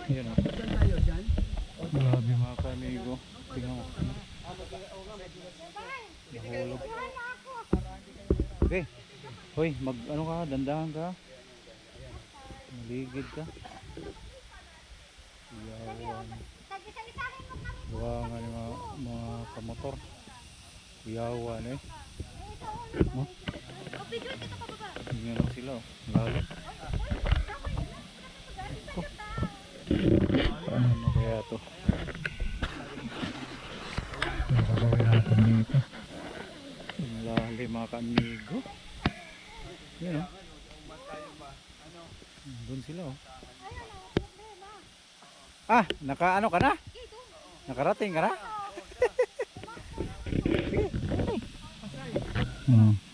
Ayan o. Grabe mga ka-amigo. Tingnan mo. Nahulog. Okay. Hoy, ano ka, dandahan ka. Maligid ka. Yawan. Buwangan yung mga kamotor. Yawan eh. Oh. Tingnan lang sila oh. Lalo. Ano kaya to? Ano gagawin natin dito? Ang lalim mga ka-amigo. Yan o. Doon sila o. Ah, naka-ano ka na? Nakarating ka na? Sige.